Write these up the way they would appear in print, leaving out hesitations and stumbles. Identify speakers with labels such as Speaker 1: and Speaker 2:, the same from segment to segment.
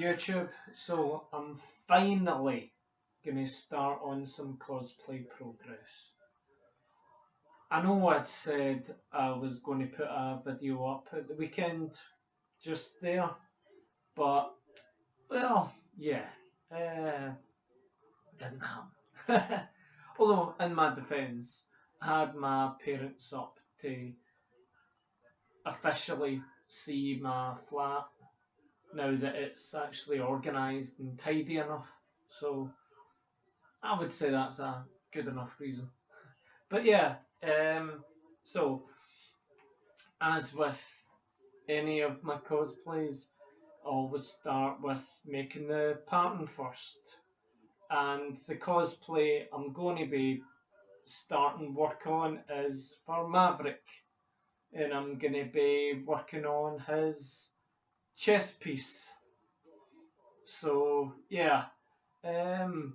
Speaker 1: YouTube. So I'm finally going to start on some cosplay progress. I know I'd said I was going to put a video up at the weekend just there, but well, yeah, didn't happen. Although in my defence, I had my parents up to officially see my flat now that it's actually organised and tidy enough. So I would say that's a good enough reason. But yeah, so as with any of my cosplays, I always start with making the pattern first. And the cosplay I'm going to be starting work on is for Maverick. And I'm going to be working on his chest piece. So yeah, and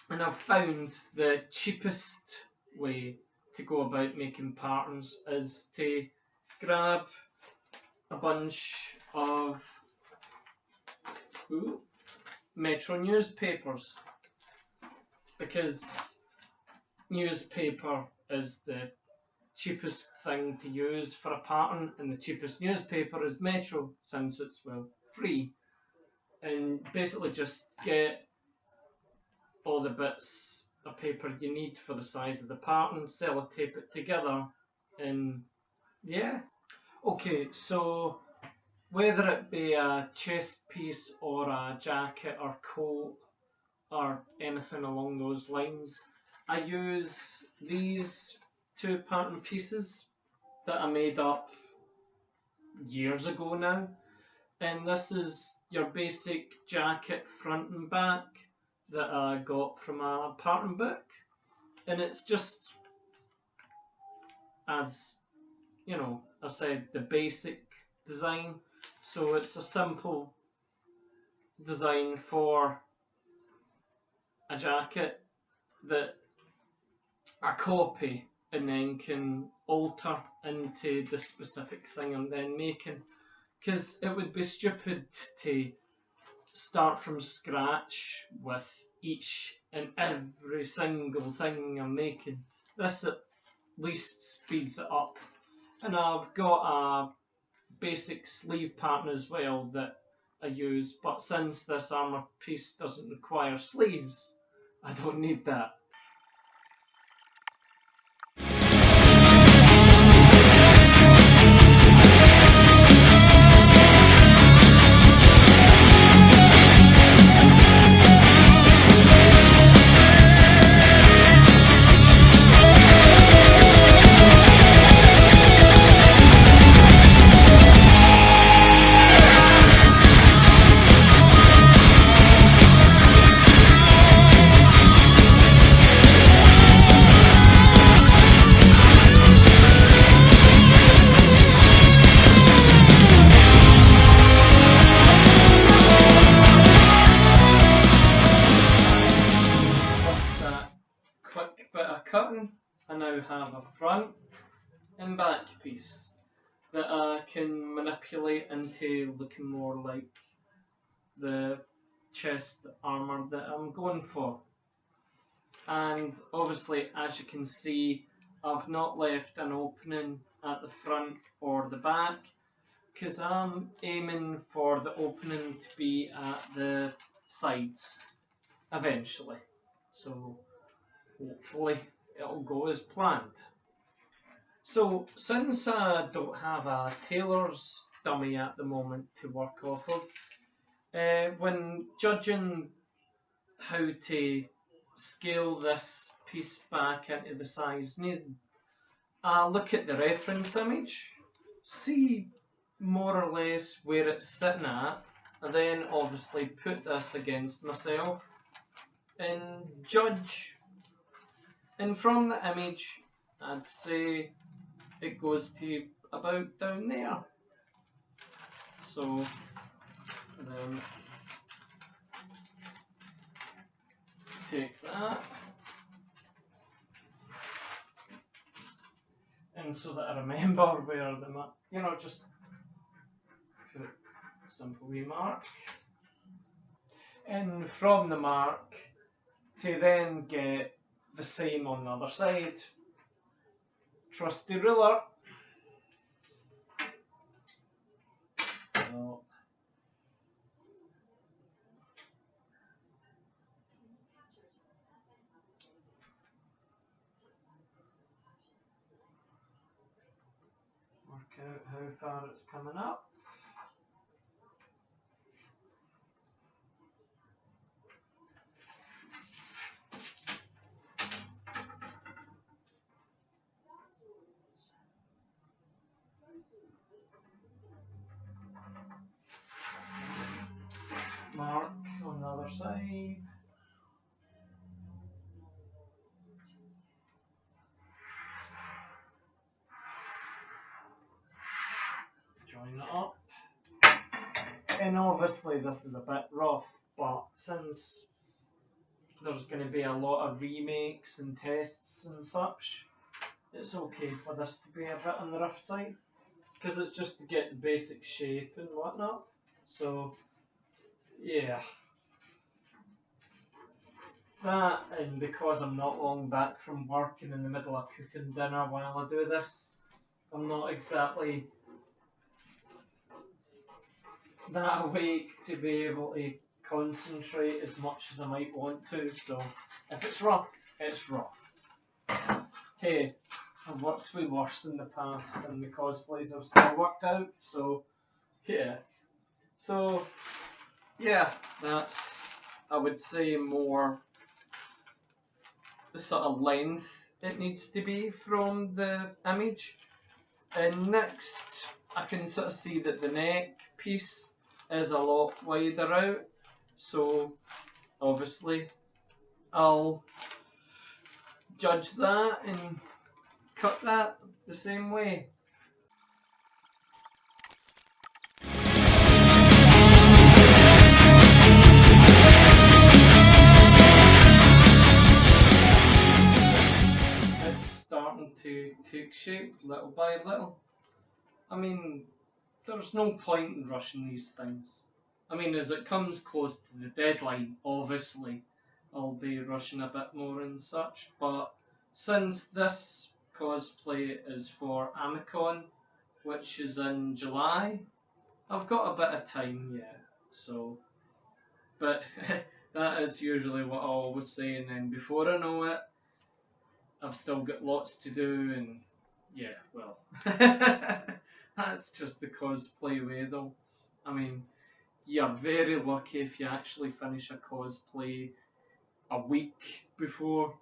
Speaker 1: I've found the cheapest way to go about making patterns is to grab a bunch of Metro newspapers, because newspaper is the cheapest thing to use for a pattern, and the cheapest newspaper is Metro, since it's, well, free. And basically just get all the bits of paper you need for the size of the pattern, sellotape it together, and yeah. Okay, so whether it be a chest piece or a jacket or coat or anything along those lines, I use these two pattern pieces that I made up years ago now. And this is your basic jacket front and back that I got from a pattern book. And it's just, as you know, I've said, the basic design. So it's a simple design for a jacket that I copy and then can alter into the specific thing I'm then making. Because it would be stupid to start from scratch with each and every single thing I'm making. This at least speeds it up. And I've got a basic sleeve pattern as well that I use, but since this armour piece doesn't require sleeves, I don't need that. I now have a front and back piece that I can manipulate into looking more like the chest armour that I'm going for. And obviously, as you can see, I've not left an opening at the front or the back, because I'm aiming for the opening to be at the sides eventually. So hopefully it'll go as planned. So since I don't have a tailor's dummy at the moment to work off of, when judging how to scale this piece back into the size needed, I look at the reference image, see more or less where it's sitting at, and then obviously put this against myself and judge. And from the image, I'd say it goes to about down there. So then take that, and so that I remember where the just put a simple wee mark. in from the mark to then get the same on the other side. Trusty ruler. So, work out how far it's coming up. Mark on the other side. Join it up. And obviously this is a bit rough, but since there's going to be a lot of remakes and tests and such, it's okay for this to be a bit on the rough side, because it's just to get the basic shape and whatnot. So yeah, that, and because I'm not long back from work and in the middle of cooking dinner while I do this, I'm not exactly that awake to be able to concentrate as much as I might want to. So if it's rough, it's rough. Hey, I've worked way worse in the past and the cosplays have still worked out, so yeah. So yeah, that's, I would say, more the sort of length it needs to be from the image. And next, I can sort of see that the neck piece is a lot wider out, so obviously I'll judge that and cut that the same way. It's starting to take shape little by little. I mean, there's no point in rushing these things. I mean, as it comes close to the deadline, obviously, I'll be rushing a bit more and such, but since this cosplay is for Amicon, which is in July, I've got a bit of time yet, so, but that is usually what I always say, and then before I know it, I've still got lots to do, and yeah, well, that's just the cosplay way though. I mean, you're very lucky if you actually finish a cosplay a week before.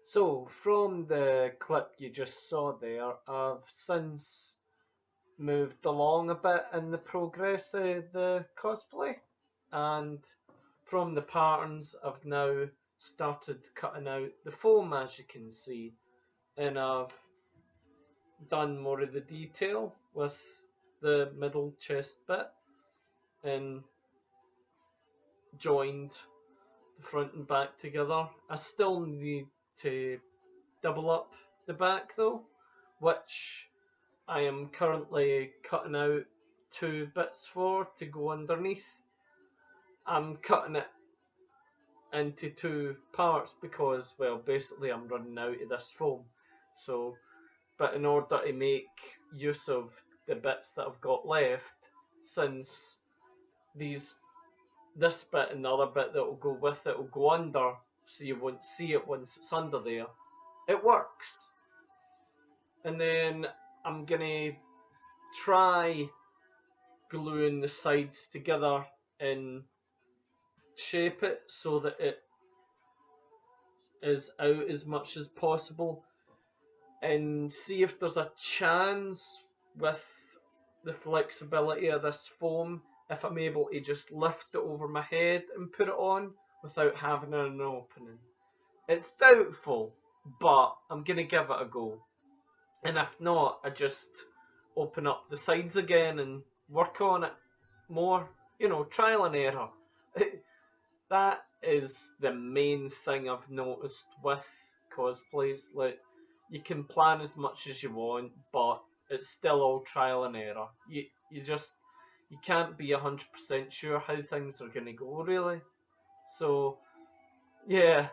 Speaker 1: So, from the clip you just saw there, I've since moved along a bit in the progress of the cosplay, and from the patterns I've now started cutting out the foam, as you can see, and I've done more of the detail with the middle chest bit and joined the front and back together. I still need to double up the back though, which I am currently cutting out 2 bits for to go underneath. I'm cutting it into 2 parts because, well, basically I'm running out of this foam. So, but in order to make use of the bits that I've got left, since this bit and the other bit that will go with it will go under, so you won't see it once it's under there, it works. And then I'm gonna try gluing the sides together and shape it so that it is out as much as possible, and see if there's a chance with the flexibility of this foam if I'm able to just lift it over my head and put it on without having an opening. It's doubtful, but I'm gonna give it a go. And if not, I just open up the sides again and work on it more. You know, trial and error. That is the main thing I've noticed with cosplays. Like, you can plan as much as you want, but it's still all trial and error. You you can't be 100% sure how things are going to go, really. So, yeah,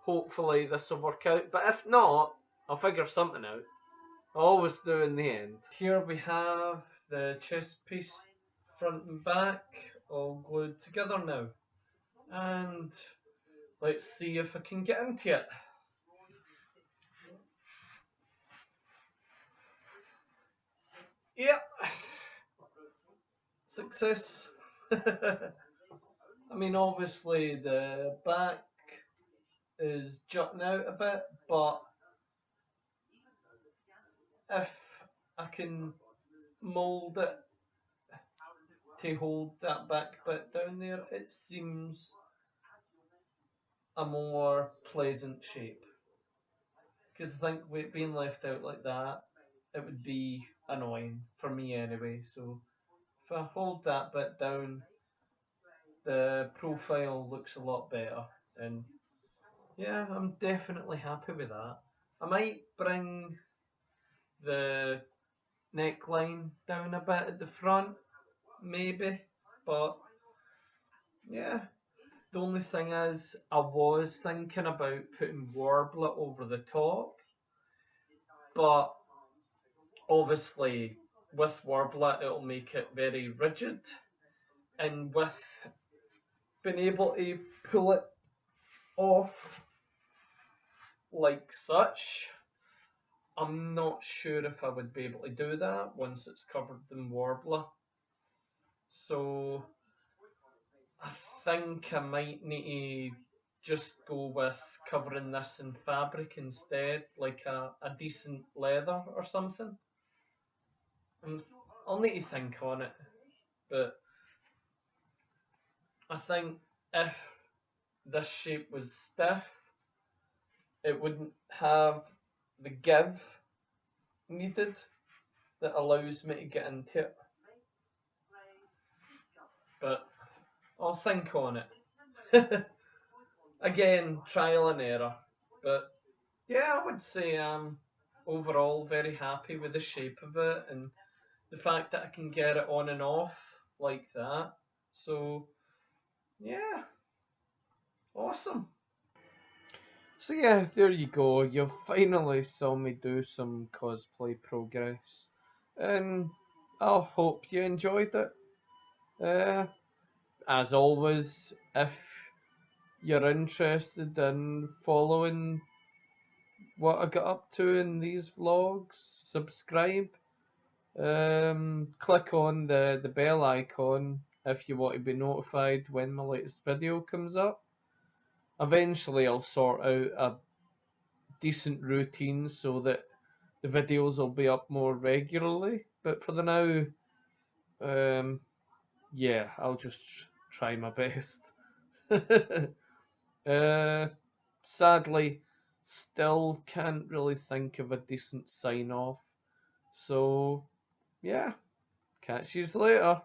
Speaker 1: hopefully this will work out. But if not, I'll figure something out. I always do in the end. Here we have the chest piece front and back all glued together now. And let's see if I can get into it. Yep. Success. I mean, obviously the back is jutting out a bit, but if I can mould it to hold that back bit down there, it seems a more pleasant shape. Because I think with it being left out like that, it would be annoying for me anyway. So if I hold that bit down, the profile looks a lot better. And yeah, I'm definitely happy with that. I might bring the neckline down a bit at the front, maybe, but yeah. The only thing is, I was thinking about putting Warbler over the top, but obviously with Warbler it'll make it very rigid, and with being able to pull it off like such, I'm not sure if I would be able to do that once it's covered in Warbler. So I think I might need to just go with covering this in fabric instead, like a decent leather or something. I'll need to think on it, but I think if this shape was stiff, it wouldn't have the give needed that allows me to get into it. But I'll think on it. Again, trial and error. But yeah, I would say I'm overall very happy with the shape of it and the fact that I can get it on and off like that. So yeah, awesome. So yeah, there you go. You finally saw me do some cosplay progress, and I hope you enjoyed it. As always, if you're interested in following what I got up to in these vlogs, subscribe. Click on the bell icon if you want to be notified when my latest video comes up. Eventually I'll sort out a decent routine so that the videos will be up more regularly, but for the now, yeah, I'll just try my best. Sadly, still can't really think of a decent sign off, so yeah, catch you later.